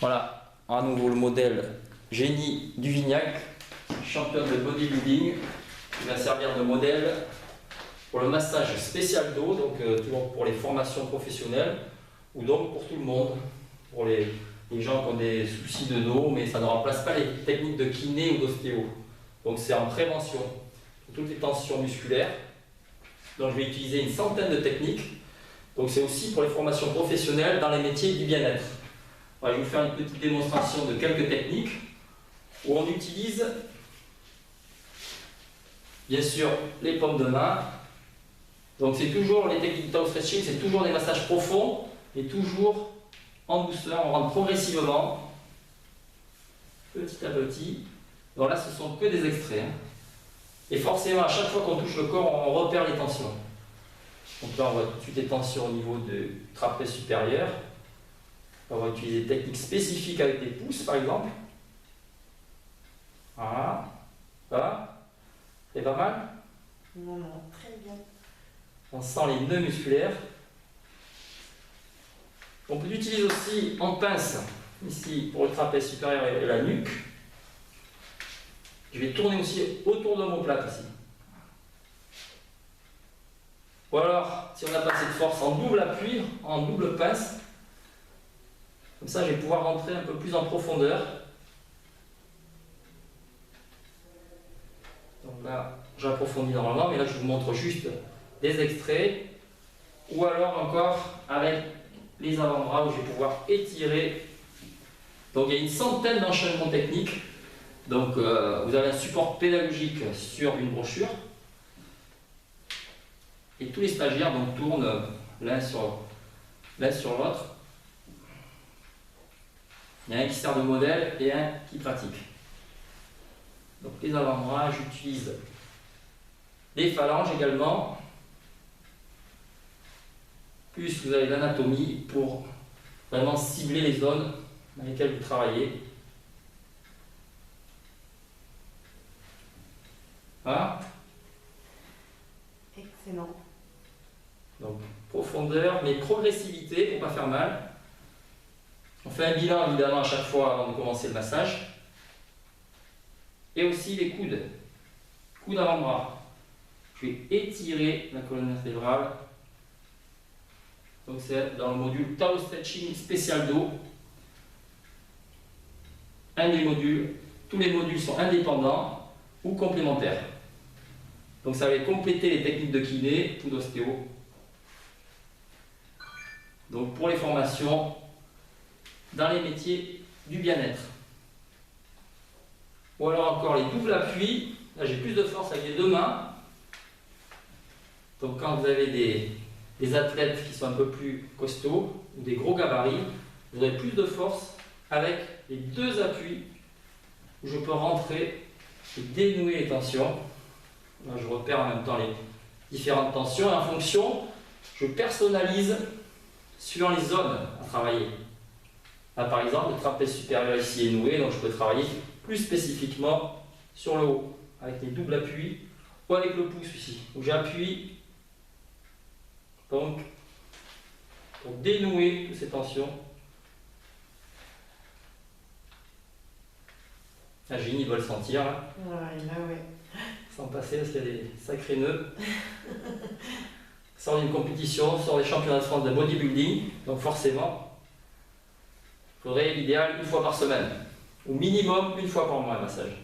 Voilà, à nouveau le modèle Génie Duvignac, champion de bodybuilding, qui va servir de modèle pour le massage spécial dos, donc toujours pour les formations professionnelles, ou donc pour tout le monde, pour les gens qui ont des soucis de dos, mais ça ne remplace pas les techniques de kiné ou d'ostéo. Donc c'est en prévention pour toutes les tensions musculaires. Donc je vais utiliser une centaine de techniques. Donc c'est aussi pour les formations professionnelles dans les métiers du bien-être. Voilà, je vais vous faire une petite démonstration de quelques techniques où on utilise bien sûr les paumes de main. Donc c'est toujours les techniques de Tao stretching, c'est toujours des massages profonds et toujours en douceur, on rentre progressivement, petit à petit. Donc là ce sont que des extraits. Et forcément à chaque fois qu'on touche le corps, on repère les tensions. Donc là on voit tout de suite les tensions au niveau du trapèze supérieur. On va utiliser des techniques spécifiques avec des pouces par exemple. Voilà. Voilà. C'est pas mal? Non, non, très bien. On sent les nœuds musculaires. On peut l'utiliser aussi en pince, ici pour le trapèze supérieur et la nuque. Je vais tourner aussi autour de l'omoplate ici. Ou alors, si on n'a pas assez de force, en double appui, en double pince. Comme ça, je vais pouvoir rentrer un peu plus en profondeur. Donc là, j'approfondis normalement, mais là, je vous montre juste des extraits. Ou alors encore avec les avant-bras où je vais pouvoir étirer. Donc il y a une centaine d'enchaînements techniques. Donc vous avez un support pédagogique sur une brochure. Et tous les stagiaires donc, tournent l'un sur l'autre. Il y a un qui sert de modèle et un qui pratique. Donc les avant-bras, j'utilise les phalanges également. Plus vous avez l'anatomie pour vraiment cibler les zones dans lesquelles vous travaillez. Voilà. Excellent. Donc profondeur, mais progressivité pour ne pas faire mal. On fait un bilan évidemment à chaque fois avant de commencer le massage. Et aussi les coudes. Coudes avant-bras. Je vais étirer la colonne vertébrale. Donc c'est dans le module Tao Stretching spécial dos. Un des modules, tous les modules sont indépendants ou complémentaires. Donc ça va compléter les techniques de kiné ou d'ostéo. Donc pour les formations dans les métiers du bien-être. Ou alors encore les doubles appuis. Là j'ai plus de force avec les deux mains. Donc quand vous avez des athlètes qui sont un peu plus costauds ou des gros gabarits, vous aurez plus de force avec les deux appuis où je peux rentrer et dénouer les tensions. Là, je repère en même temps les différentes tensions et en fonction, je personnalise suivant les zones à travailler. Là, par exemple, le trapèze supérieur ici est noué, donc je peux travailler plus spécifiquement sur le haut avec les doubles appuis ou avec le pouce ici où j'appuie. Donc, pour dénouer toutes ces tensions, la Génie va le sentir, là. Ouais, là, ouais. Sans passer parce qu'il y a des sacrés nœuds. Sort d'une compétition, sort des championnats de France de bodybuilding, donc forcément, il faudrait l'idéal une fois par semaine, ou minimum une fois par mois un massage.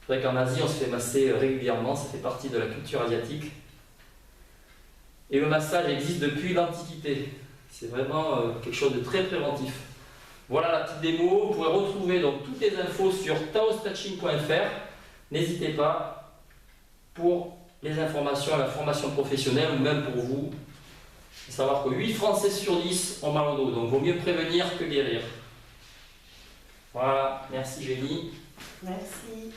C'est vrai qu'en Asie, on se fait masser régulièrement, ça fait partie de la culture asiatique. Et le massage existe depuis l'Antiquité. C'est vraiment quelque chose de très préventif. Voilà la petite démo. Vous pourrez retrouver donc toutes les infos sur taostretching.fr. N'hésitez pas pour les informations à la formation professionnelle ou même pour vous. Il faut savoir que 8 Français sur 10 ont mal au dos. Donc, il vaut mieux prévenir que guérir. Voilà. Merci Génie. Merci.